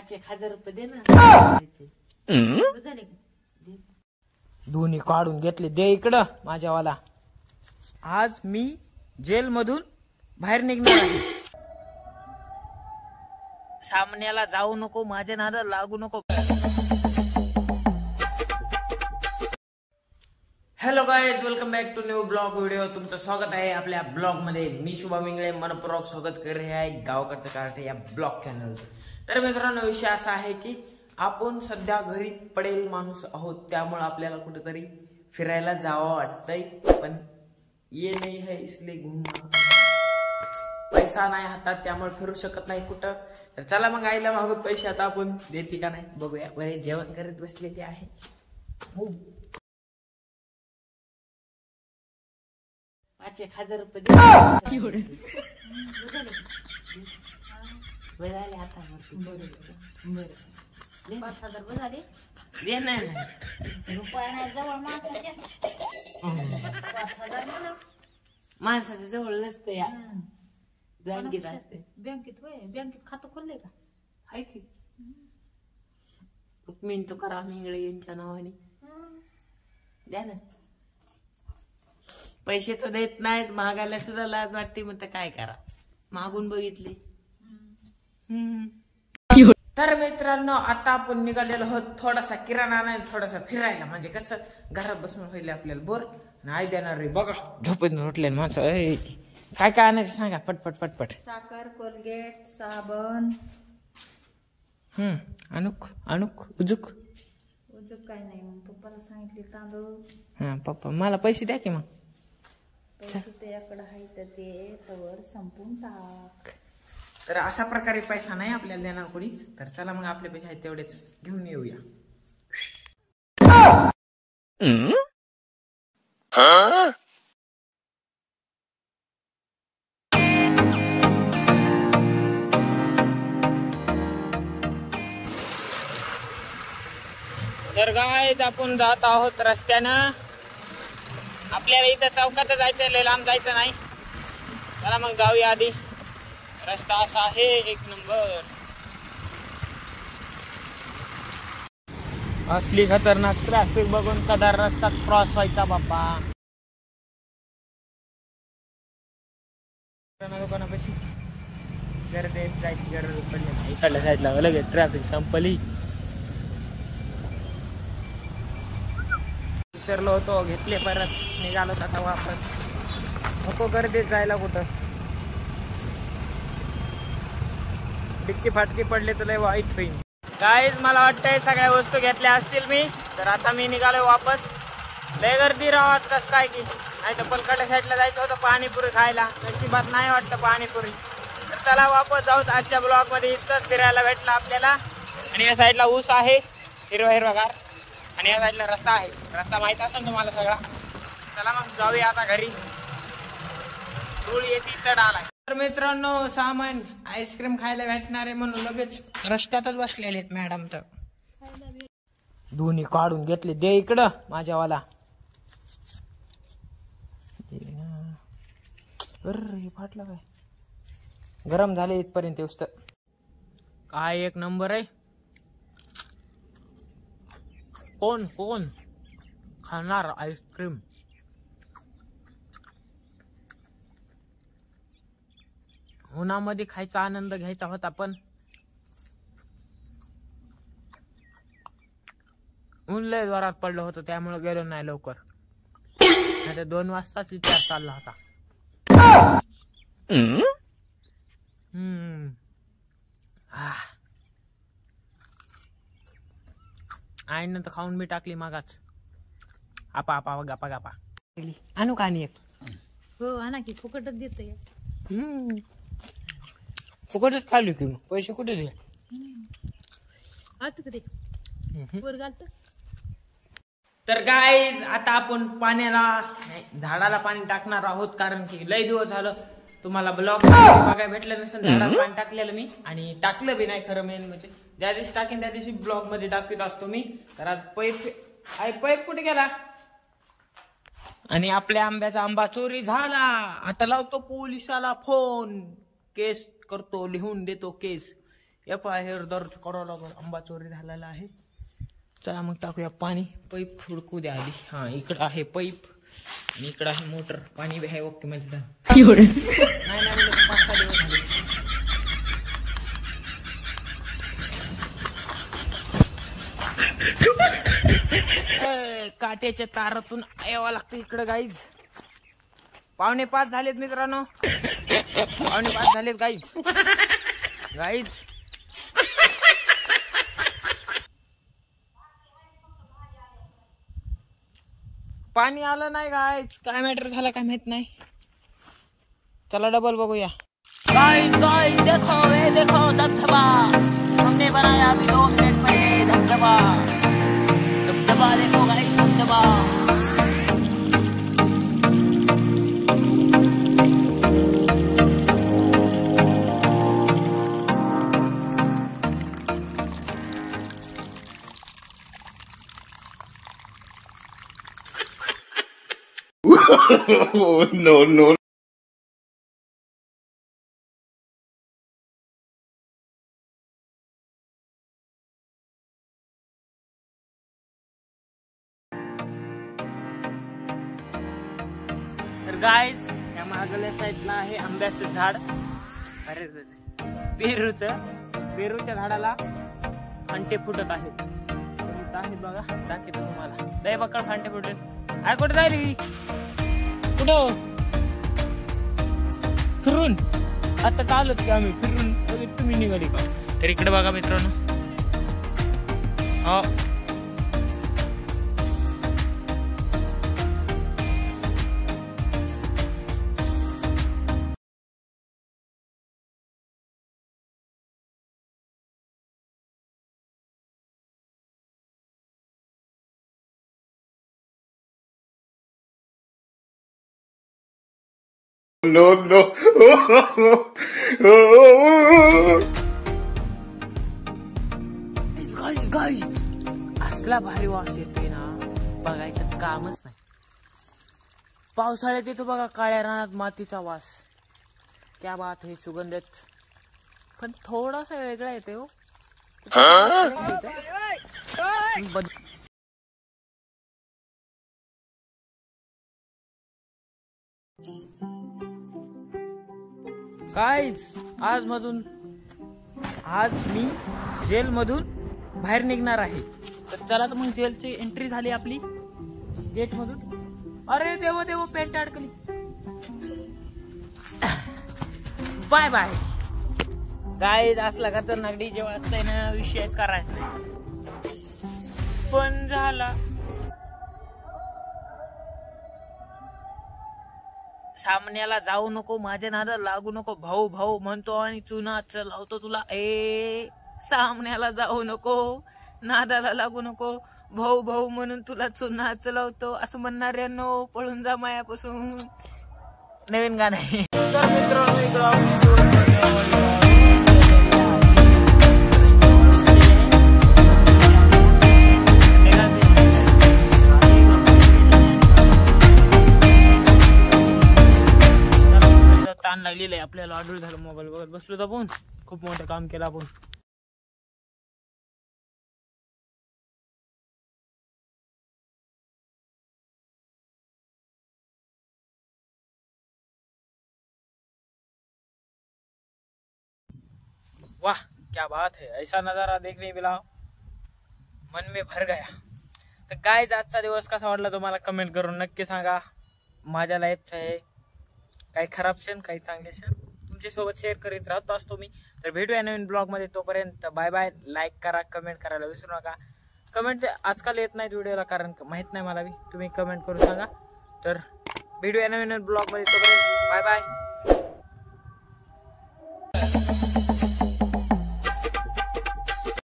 5,000 दे ना. दोन्ही काढून घेतले. दे इकडं माझ्यावाला. आज मी जेल मधून बाहेर निघणार आहे. सामन्याला जाऊ नको, माझ्या नादाला लागू नको. Hello guys, welcome back to new blog video. तुमचं स्वागत आहे आपल्या ब्लॉग मध्ये. मी शुभम इंगळे मनपूर्वक स्वागत करत आहे गावकडचं कार्टे या ब्लॉग चॅनल. तर मित्रांनो, विषय असा आहे की आपण सध्या घरी पडेल माणूस आहोत, त्यामुळे आपल्याला कुठेतरी फिरायला जावं वाटतंय, पण ये नाही है इसलिए घुमना. पैसा नाही हातात, त्यामुळे फिरू शकत नाही कुठं. तर चला मग आईला मागून पैसे, आता आपण देते का नाही बघूया. बरे जेवण करत बसलेले आहे. हो, 5,000 दे. बजाले आता वरती 5,000 बजाले दे ना. रुपया नाही जवळ माणसाच्या. 5,000 मला माणसाच्या जवळ नसते या, बँकेत असते. बँकेत होय, बँकेत खातं खोलले का? हाय की रुक्मिणी तुकाराम इंगळे यांच्या नावाने द्या ना. पैसे तर देत नाहीत, मागायला सुद्धा लाज वाटते. मग काय करा, मागून बघितले. तर मित्रांनो, आता आपण निघालेलो आहोत थोडासा किराणा नाही, थोडासा फिरायला. म्हणजे कसं घरात बसून होईल आपल्याला बोर नाही देणार रे. बघा झोपेत उठले माणसं. काय काय आणायचं सांगा पटपट पटपट. साखर, कोलगेट, साबण. अनुक अनुक उजुक उजूक काय नाही. मग पप्पाला सांगितले तांदूळ. हा पप्पा मला पैसे द्या की. मग पैसे त्याकडे आहे तर ते तवर संपून टाक. तर अशा प्रकारे पैसा नाही आपल्याला देणार कोणीच. तर चला मग आपले पैसे आहेत तेवढेच घेऊन येऊया. तर गाईज आपण जात आहोत रस्त्यानं. आपल्याला इथं चौकात जायचं, लय लांब जायचं नाही. चला मग जाऊया. आधी रस्ता असा आहे, एक नंबर. असली खतरनाक ट्रॅफिक बघून कदार रस्ता क्रॉस व्हायचा बाप्पा. दुकानापाशी गर्दी जायची गरज पडली नाही. इकडल्या साईडला लगेच ट्रॅफिक संपली. विसरलो होतो, घेतले परत निघालो आता वापस. नको गर्दीत जायला कुठं. डिक्की फाटकी पडले तर लय वाईट होईल. गाईज मला वाटतंय सगळ्या वस्तू घेतल्या असतील मी. तर आता मी निघालोय वापस. लय गर्दी राहाच कस काय की. नाही तर पलकडल्या साईडला जायचं होतं पाणीपुरी खायला. नशिबात नाही वाटतं पाणीपुरी. तर चला वापस जाऊ. आजच्या ब्लॉग मध्ये इतकंच फिरायला भेटलं आपल्याला. आणि या साईडला ऊस आहे हिरवा हिरवागार, आणि या साईडला रस्ता आहे. रस्ता माहित असेल तुम्हाला सगळा. चला मग जाऊया आता घरी. धूळ येते चढ आलाय. तर मित्रांनो, सामान आईस्क्रीम खायला भेटणार आहे म्हणून लगेच रस्त्यातच बसलेले आहेत मॅडम. तर दोन्ही काढून घेतले. दे इकडं माझ्यावाला. अरे फाटला काय. गरम झाले इथपर्यंत उस्त. काय एक नंबर आहे. कोण कोण खाणार आईस्क्रीम. उन्हामध्ये खायचा आनंद घ्यायचा होता, पण ऊन लय जोरात पडलं होतं, त्यामुळे गेलो नाही लवकर. आता 2 वाजताच विचार चालला होता. आईनं तर खाऊन मी टाकली मागाच. आपा आपा गपा गपा. आणू का आणि एक. हो आणा की, फुकटच देतोय. फुकटच खाल्ली की. मग पैसे कुठे दे. आता कधी वर घालतो. तर गाईज आता आपण पाण्याला झाडाला पाणी टाकणार आहोत, कारण की लय दिवस झालं तुम्हाला ब्लॉग बघायला भेटलं नसेल. झाडाला पाणी टाकलेलं मी, आणि टाकलं बी नाही खरं मेन म्हणजे. ज्या दिवशी टाकेन त्या दिवशी ब्लॉग मध्ये टाकत असतो मी. तर आज पाईप कुठे गेला. आणि आपल्या आंब्याचा आंबा चोरी झाला. आता लावतो पोलिसाला फोन, केस करतो, लिहून देतो केस. हे दररोज करावं लागेल. आंबा चोरी झालेला आहे. चला मग टाकूया पाणी. पाईप फुडकू द्या आधी. हा इकडं आहे पाईप आणि इकडं आहे मोटर. पाणी बी आहे ओके मध्ये. नाही बोलत 5-6 दिवस झाले. काट्याच्या तारातून यावं लागतं इकडं गाईज. 4:45 झालेत मित्रांनो. 4:45 झालेत गाईज. पाणी आलं नाही गाईज. काय मॅटर झाला काय माहित नाही. चला डबल बघूया. गाईज देखो धबधबा हमने बनाया अभी 2 मिनट पहले. धबधबा देखो गाइस धबधबा. No. तर गाईज या मागल्या साईडला आहे आंब्याचं झाड. अरे पेरूच्या झाडाला फांटे फुटत आहेत. बघा दाखवतो तुम्हाला. दही बक्कळ फांटे फुटले. काय कुठे जायली कुठं फिरून आता चालत की आम्ही फिरून तुम्ही निघाली का. तर इकडे बघा मित्रांनो. हा No. गाईज असला भारी वास येतोय ना बघायचं कामच नाही. पावसाळ्यात येतो बघा काळ्या रानात मातीचा वास. क्या बात है. सुगंधित पण थोडासा वेगळा येते हो. गाईज आज मी जेल मधून बाहेर निघणार आहे. तर चला तर मग जेलची एंट्री झाली आपली गेट मधून. अरे देव पेंट अडकली. Bye bye guys. असला खतरनाक डीजे वाजताय ना विषयच करायचा नाही. पण झाला. सामन्याला जाऊ नको. माझ्या नादात लागू नको. भाऊ म्हणतो आणि चुना लावतो तुला. सामन्याला जाऊ नको. नादाला लागू नको. भाऊ म्हणून तुला चुना चलावतो असं म्हणणाऱ्यांनो पळून जा मायापासून. नवीन गाणं आहे. तर मित्रांनो ताण लागलेलं आहे आपल्याला. ऑर्डर झालं. मोबाईल बघत बसलो आपण. खूप मोठं काम केलं आपण. वाह क्या बात है. ऐसा नजारा देखने मिला मन में भर गया. तर गाईज आजचा दिवस कसा वाटला तुम्हाला कमेंट करून नक्की सांगा. माझ्या लाईफचा आहे काही खराब क्षण काही चांगले क्षण तुमच्यासोबत शेअर करीत राहतो असतो मी. तर भेटूया नवीन ब्लॉग मध्ये. तोपर्यंत बाय बाय. लाईक करा. कमेंट करायला विसरू नका. कमेंट आजकाल येत नाहीत व्हिडिओला कारण माहित नाही मला. तुम्ही कमेंट करून सांगा. तर भेटूया नवीन ब्लॉग मध्ये. तोपर्यंत बाय बाय.